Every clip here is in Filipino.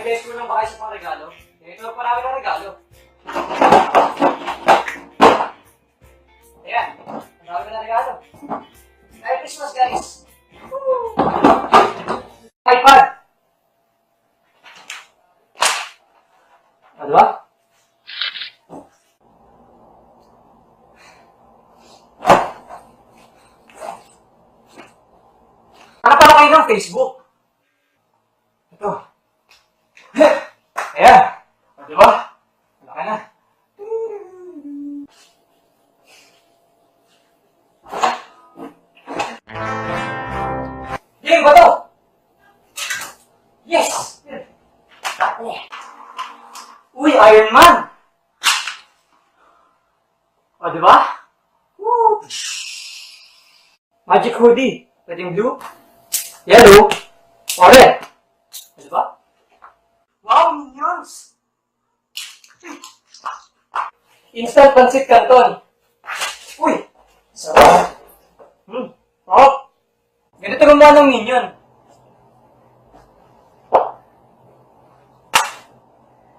Ay guys, kulang ba kayo sa pang regalo? Ito pa namin ang regalo. Ayan, ang dami na regalo. Merry Christmas guys! iPad! Ano ba? Ano pala kayo ng Facebook? Ito. Ayan. O, diba? Laki na. Game ba to? Yes! Uy, Iron Man! O, diba? Woo! Magic hoodie. Pwedeng blue, yellow, or red. O, diba? Wow, minions! Instant pancit canton. Uy! Sarap. Oh! Ganito gumawa ng minion. O,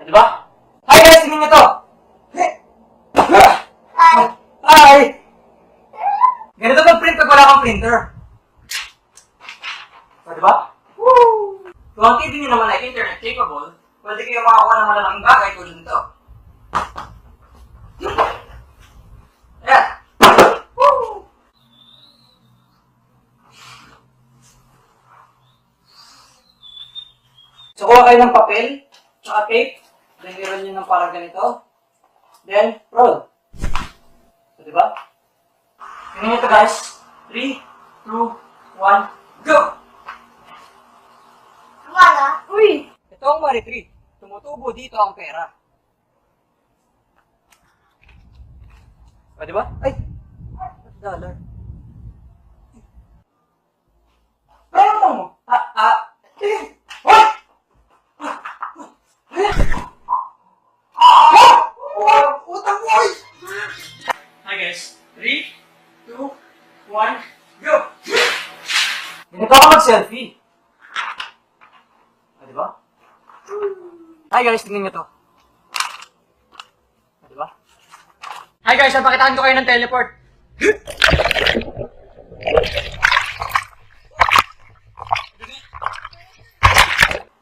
diba? Hi guys! Tingnan nyo to! Hi! Ganito mag-print pag wala kang printer. O, diba? Woo! Kung ang TV nyo naman ay internet capable, pwede kayo makakuha ng malalaking bagay tulad nito. Ayan! Woo! So, kuha kayo ng papel, tsaka tape, then i-roll nyo ng parang ganito, then roll. So, diba? Tingnan nyo ito guys. 3, 2, 1, go! Wala. Uy! Ito ang money tree. Tumutubo dito ang pera. O, diba? Ay! $1. Pero utang mo? What? Utang mo! Hi guys. 3, 2, 1, go! Ganito ako mag-selfie. O, diba? Hi guys, tingnan nyo to. O, diba? Hi guys, napakitaan ko kayo ng teleport.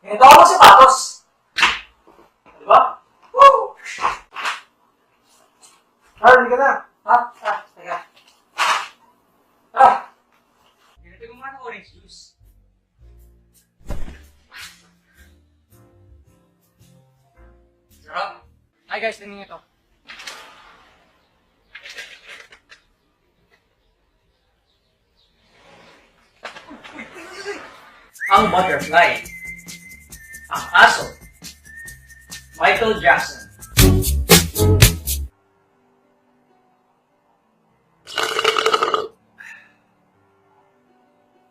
Ganito ako magsapatos. O, diba? Woo! Hindi ka na. Teka. Ganito gumawa ng orange juice. Sarap. Hi guys, tingnan nyo to. Ang butterfly. Ang aso. Michael Jackson.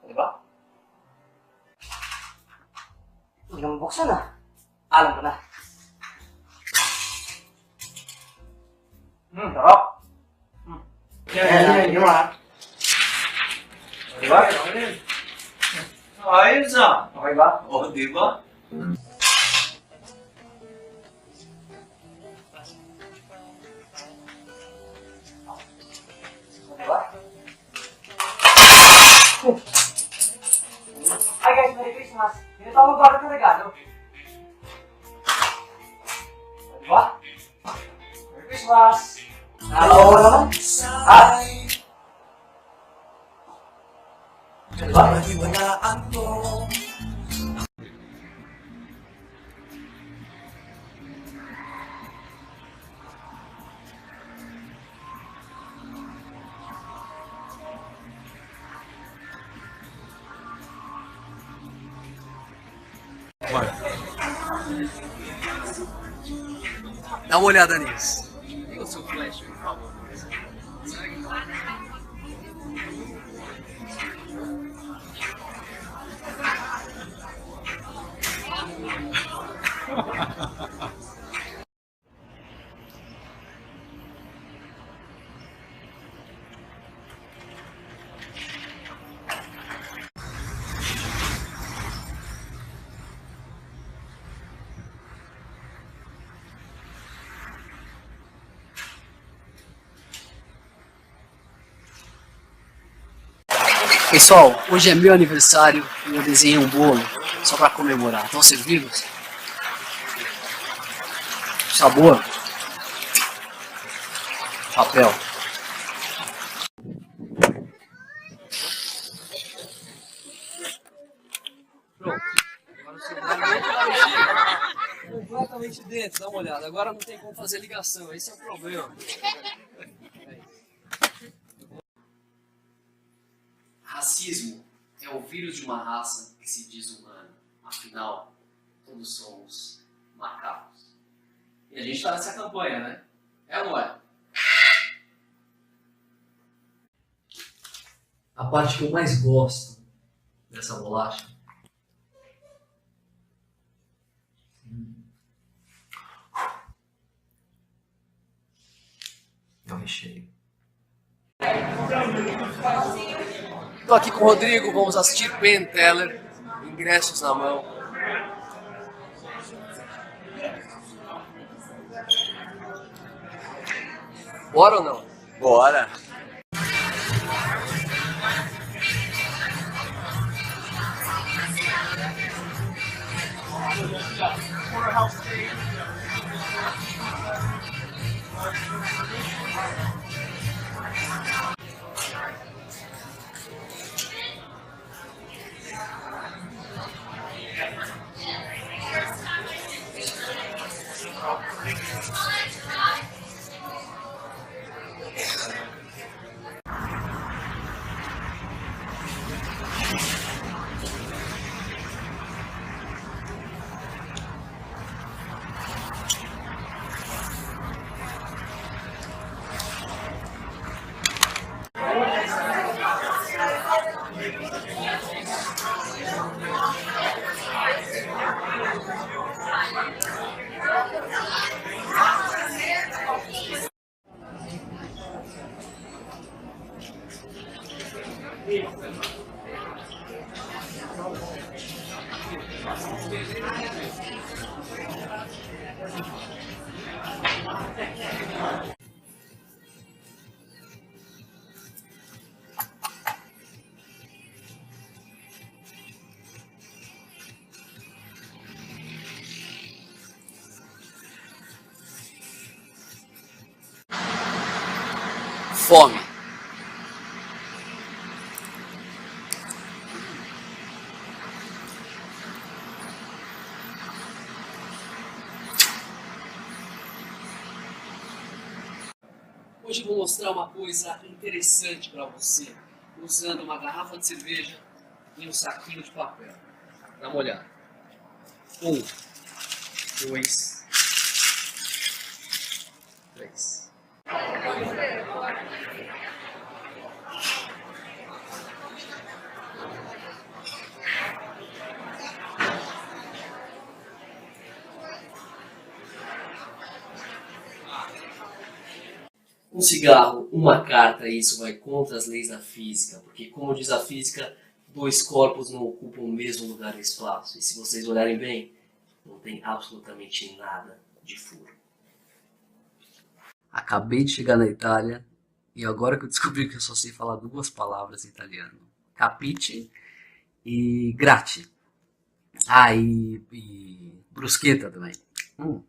Diba? Hindi naman buksan ah. Alam ko na. Sarap. Yan, yun ah. Diba? Ayos ah. Okay ba? O, di ba? Diba? Hi guys, Merry Christmas! Ganito ako magbarat ng regalo. Diba? Merry Christmas! Nakakawa naman? Diba? Nawala na niya. Hindi ko so flash yung problem. Pessoal, hoje é meu aniversário e eu desenhei um bolo só para comemorar. Estão servidos? Sabor? Papel. Pronto. Agora o celular é completamente dentro, dá uma olhada. Agora não tem como fazer ligação, esse é o problema. Racismo é o vírus de uma raça que se diz humana. Afinal, todos somos macacos. E a gente está nessa campanha, né? É ou não é? A parte que eu mais gosto dessa bolacha é o recheio. Estou aqui com o Rodrigo, vamos assistir Penn Teller, ingressos na mão. Bora ou não? Bora! Fome. Hoje eu vou mostrar uma coisa interessante para você, usando uma garrafa de cerveja e um saquinho de papel. Dá uma olhada. 1, 2, 3. Um cigarro, uma carta, isso vai contra as leis da física, porque como diz a física, dois corpos não ocupam o mesmo lugar no espaço. E se vocês olharem bem, não tem absolutamente nada de furo. Acabei de chegar na Itália e agora que eu descobri que eu só sei falar duas palavras em italiano. Capite e grazie. Ah, e bruschetta também. Alô?